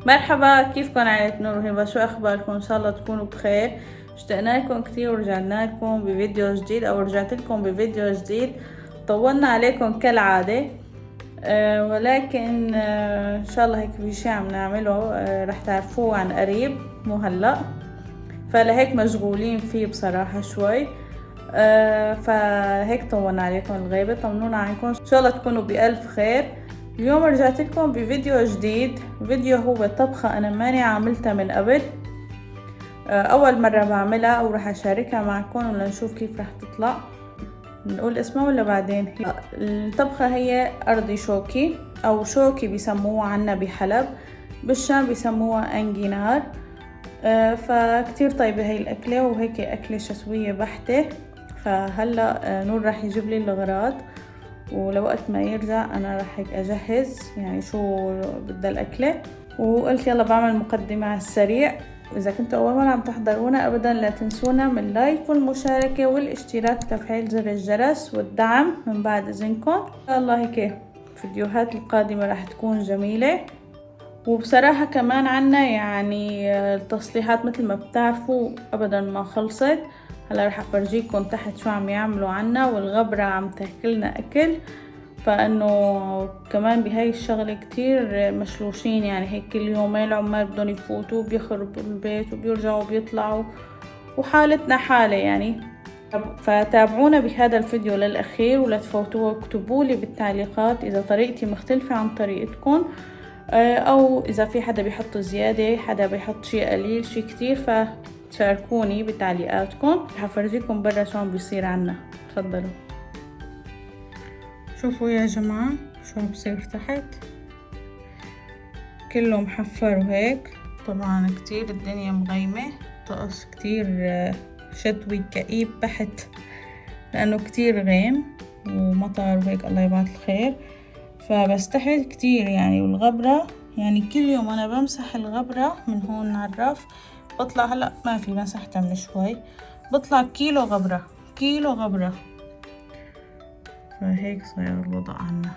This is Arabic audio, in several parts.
مرحبا، كيفكن عائلة نور وهبة؟ شو اخباركم؟ ان شاء الله تكونوا بخير. اشتقنا لكم كتير ورجعنا لكم بفيديو جديد او رجعت لكم بفيديو جديد. طولنا عليكم كالعادة. ولكن ان شاء الله هيك في شي عم نعمله، رح تعرفوه عن قريب مو هلأ، فلهيك مشغولين فيه بصراحة شوي. فهيك طولنا عليكم الغيبة، طمنونا عنكم، ان شاء الله تكونوا بألف خير. اليوم رجعت لكم بفيديو جديد. فيديو هو طبخة انا ماني عاملتها من قبل، اول مرة بعملها وراح اشاركها معكم ولنشوف كيف راح تطلع. نقول اسمها ولا بعدين؟ الطبخة هي ارضي شوكي او شوكي بيسموها عنا بحلب، بالشام بيسموها انجينار. فكتير طيبة هي الأكلة، وهيك أكلة شتوية بحتة. فهلأ نور راح يجيب لي الأغراض، ولوقت ما يرجع أنا راح هيك أجهز يعني شو بدها الأكلة. وقلت يلا بعمل مقدمة على السريع. وإذا كنتوا أول مرة عم تحضرونا أبدا لا تنسونا من لايك والمشاركة والاشتراك وتفعيل زر الجرس والدعم من بعد إذنكم. إن شاء الله هيك الفيديوهات القادمة راح تكون جميلة. وبصراحة كمان عنا يعني التصليحات مثل ما بتعرفوا ابدا ما خلصت. هلا رح افرجيكم تحت شو عم يعملوا عنا، والغبرة عم تاكلنا اكل. فانه كمان بهاي الشغلة كتير مشلوشين، يعني هيك كل يومين العمال بدهم يفوتوا بيخربوا البيت وبيرجعوا بيطلعوا، وحالتنا حالة يعني. فتابعونا بهذا الفيديو للأخير ولا تفوتوه، واكتبوا لي بالتعليقات إذا طريقتي مختلفة عن طريقتكم، او اذا في حدا بيحط زيادة، حدا بيحط شي قليل شي كتير، فشاركوني بتعليقاتكم. رح افرجيكم برا شو عم بيصير عنا. تفضلوا شوفوا يا جماعة شو عم بيصير تحت، كله محفر وهيك. طبعا كتير الدنيا مغيمة، طقس كتير شتوي كئيب بحت، لانه كتير غيم ومطر وهيك، الله يبعث الخير. فبس تحت كتير يعني، والغبرة يعني كل يوم انا بمسح الغبرة من هون على الرف بطلع، هلا ما في مسحتها من شوي، بطلع كيلو غبرة كيلو غبرة. فهيك صاير الوضع عنا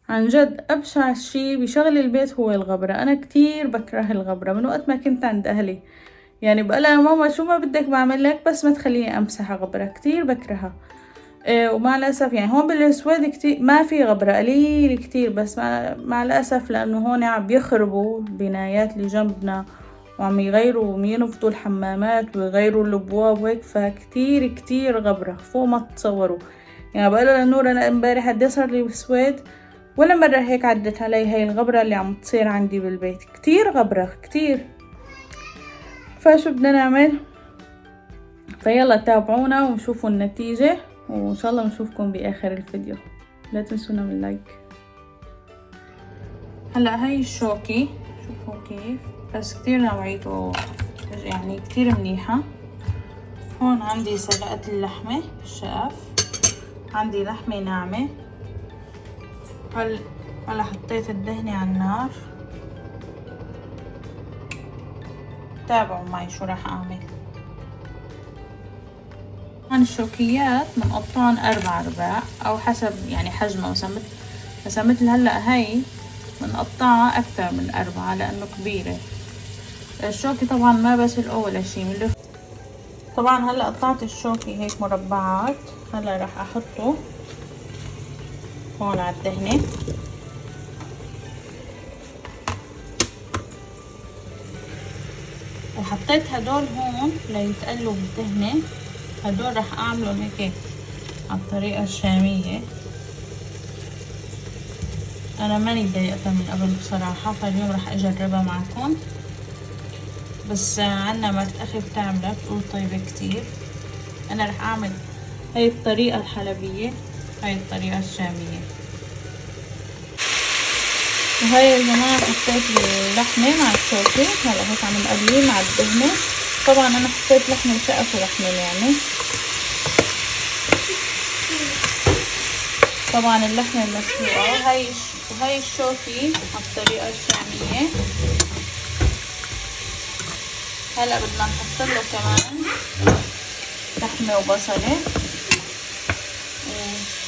عن جد. ابشع شي بشغل البيت هو الغبرة. انا كتير بكره الغبرة من وقت ما كنت عند اهلي، يعني بقولها ماما شو ما بدك بعمل لك بس ما تخليني امسح غبرة، كتير بكرهها. ومع الأسف يعني هون بالسويد كتير ما في غبرة، قليل كتير، بس مع الأسف لأنه هون عم بيخربوا البنايات اللي جنبنا، وعم يغيروا وينفضوا الحمامات ويغيروا الابواب وهيك، فكتير كتير غبرة فوق ما تتصوروا. يعني بقولها لنور انا امبارح قد صار لي بالسويد ولا مرة هيك عدت علي هاي الغبرة اللي عم تصير عندي بالبيت، كتير غبرة كتير. فشو بدنا نعمل؟ فيلا تابعونا وشوفوا النتيجة، وان شاء الله نشوفكم باخر الفيديو. لا تنسونا من لايك. هلا هاي الشوكي شوفوا كيف، بس كتير نوعيته يعني كتير منيحة. هون عندي سلقت اللحمة الشقف، عندي لحمة ناعمة. هلا حطيت الدهنة على النار، تابعوا معي شو راح اعمل. هون الشوكيات بنقطعن 4 أرباع او حسب يعني حجمها، مثلا مثل هلا هاي بنقطعها اكتر من 4 لانه كبيرة. الشوكي طبعا ما بسلقه ولا شي من طبعا. هلا قطعت الشوكي هيك مربعات، هلا راح احطه هون على الدهنة. وحطيت هدول هون ليتقلوا بالدهنة، هدول راح اعملهم هيك على الطريقة الشامية. انا ماني ضايقتها من قبل بصراحة، فاليوم راح اجربها معكم. بس عنا مرت اخي بتعملها بتقول طيبة كتير. انا راح اعمل هاي الطريقة الحلبية، هاي الطريقة الشامية. وهاي يا جماعة حطيت اللحمة مع الشوكة، هلا هيك عم نقليه مع الدهنة. طبعا انا حطيت لحمة شقف ولحمة يعني. طبعا اللحمة المسلوقة، وهاي الشوكي على الطريقة الشامية. هلا بدنا نحط له كمان لحمة وبصلة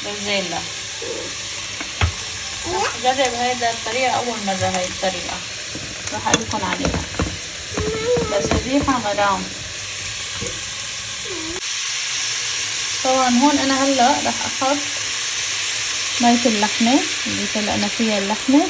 وبازلاء. رح جرب هيدا الطريقة أول مرة. هاي الطريقة رح أقولكن عليها، بس الريحة غرام. طبعا هون أنا هلا رح أحط مية اللحمة اللي سلقنا فيها اللحمة.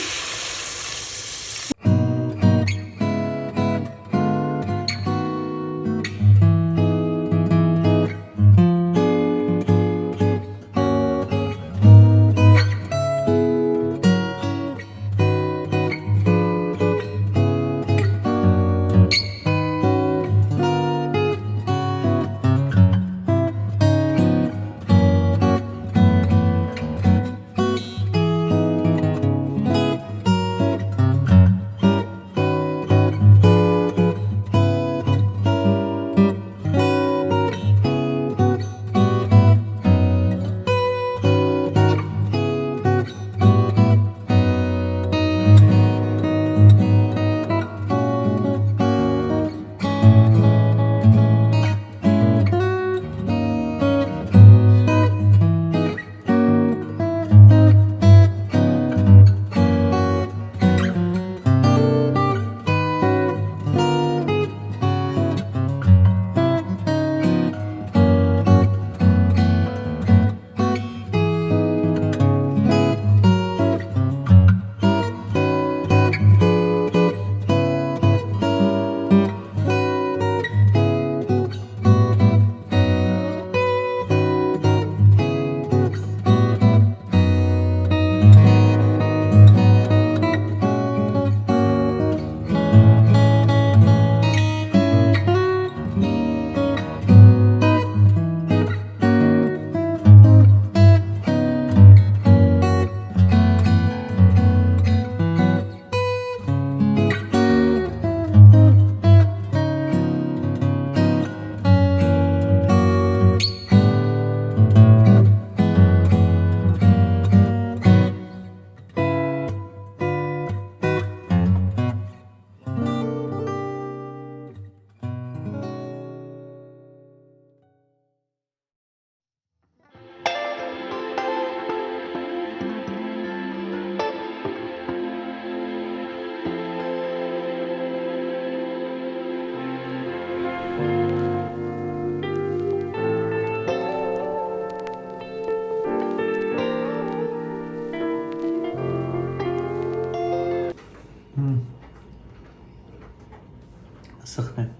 سخنة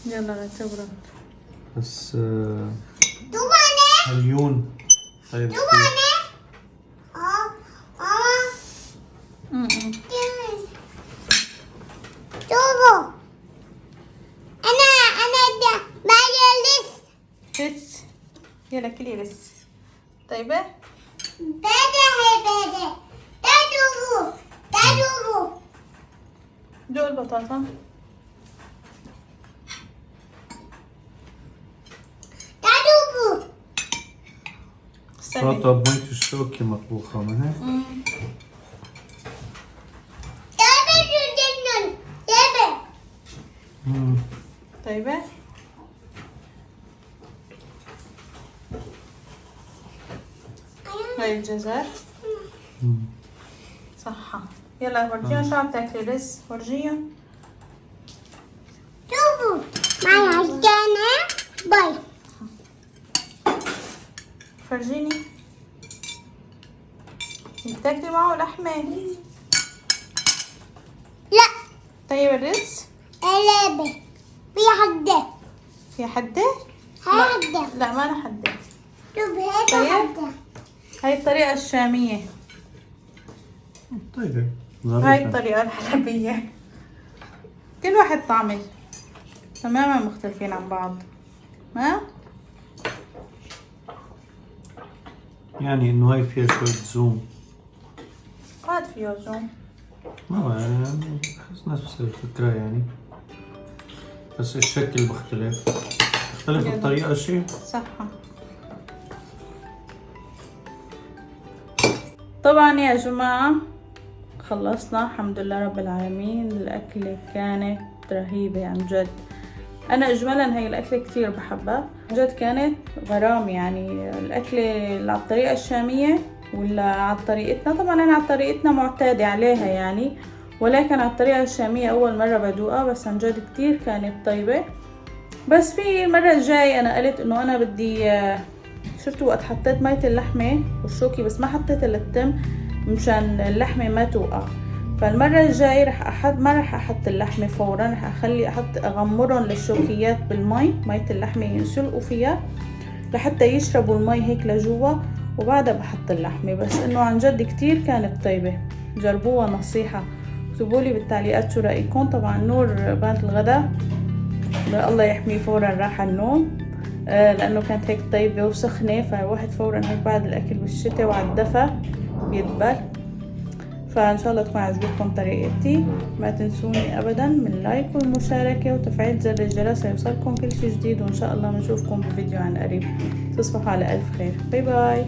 يلا لا تبرد. بس هاليون خير كتير. بس يلا كلي بس. طيبة؟ دوق البطاطا. سلطة بمية الشوكة مطبوخة من هيك. طيبة؟ هاي الجزر. صحة. يلا ورجيهم شو عم تاكلي رز. ورجيهم. باي. فرجيني. بتاكلي معه لحمة؟ لا. طيب الرز؟ قلبة. في حدة. في حدة؟ حدة. لا ما أنا حدة. شوف هيك طيب. حدة. هاي الطريقة الشامية. طيب هاي الطريقة الحلبية. كل واحد طعمه تماما مختلفين عن بعض. ها؟ يعني انه هاي فيها شوية زوم. هاد فيه زوم. ما يعني بحس نفس الفكرة يعني، بس الشكل بختلف. تختلف الطريقة شيء. صحة. طبعا يا جماعة خلصنا الحمد لله رب العالمين. الأكلة كانت رهيبة عن جد. أنا إجمالا هي الأكلة كتير بحبها عن جد. كانت غرام يعني الأكلة اللي على الطريقة الشامية ولا على طريقتنا. طبعا انا على طريقتنا معتادة عليها يعني، ولكن على الطريقة الشامية اول مرة بدوقها، بس عن جد كتير كانت طيبة. بس في المرة الجاي انا قلت انه انا بدي شفتوا وقت حطيت مية اللحمة والشوكي بس ما حطيت التم مشان اللحمة ما توقع. فالمرة الجاي ما رح احط اللحمة فورا، رح اغمرهم للشوكيات بالمي، مية اللحمة ينسلقوا فيها لحتى يشربوا المي هيك لجوا، وبعدها بحط اللحمة. بس انه عن جد كتير كانت طيبة، جربوها نصيحة. اكتبولي بالتعليقات شو رأيكم. طبعا نور بنت الغداء الله يحميه فورا راح النوم، لانه كانت هيك طيبة وسخنة، فواحد فورا هيك بعد الاكل بالشتاء وعلى الدفا بيدبل. فان شاء الله تكون عجبتكم طريقتي. ما تنسوني ابدا من لايك والمشاركة وتفعيل زر الجرس ليوصلكم كل شي جديد، وان شاء الله بنشوفكم بفيديو عن قريب. تصبحوا على الف خير. باي باي.